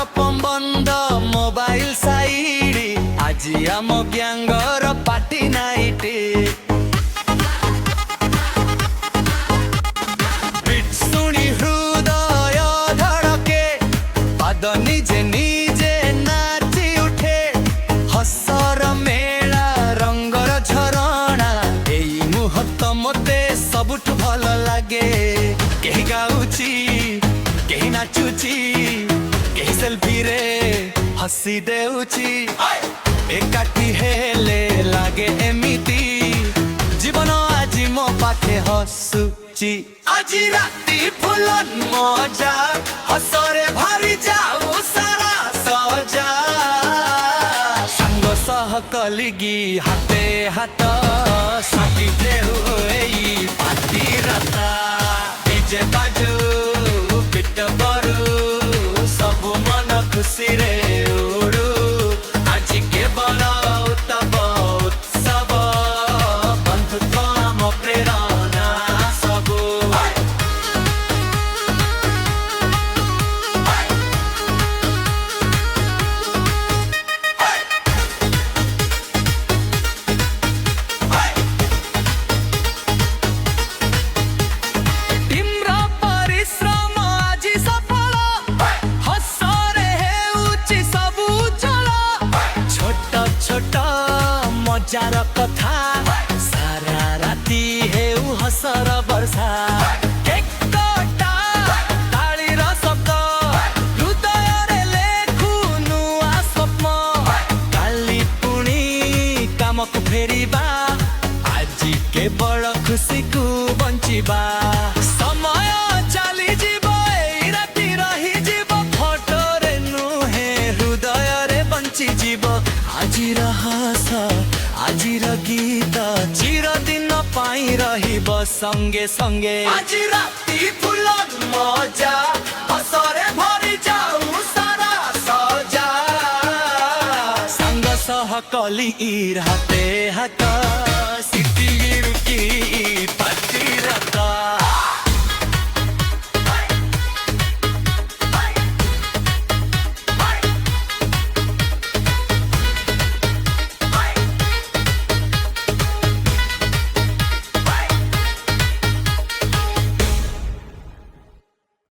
laptop बंद mobile side आज आम ग्यांगर पार्टी नाइट बीट सुनी हृदय धड़के पाद निजे निजे नाची उठे हसर मेला रंगर झरणा एई मुहूर्त मते सबुठ भल लागे केही गाउची केही नाचुची केही सेल्फी रे हसी देउची एकाठी हेले लागे एमिति जीवन आज मो पाखे हसुची আজি राती फुलन मजा हसरे भरी जाऊ सारा सजा संग सह कलिगी हाते हात साथी देउ एई पार्टी राता डीजे बाजू पिट बरू सब मन खुशी रे उड़ू आज केवल उत्सव उत्सव बंधुत्व आम प्रेरणा सबू मजार कथा सारा राती हेउ हसर वर्षा एक कटा तालीर शब्द हृदय रे लेखु नुआ स्वप्न काली पुणी काम को फेरिबा आज केवल खुशी को बंचिबा समय चली जीव एई राती रही जीव फोटो रे नुहे हृदय रे बंची जीव आजिर हस आजिर गीत चिर दिन पाई रहिब संगे संगे আজি राती फुलन मजा हसरे भरी जाऊ सारा सजा संग सह कली हाते हाथ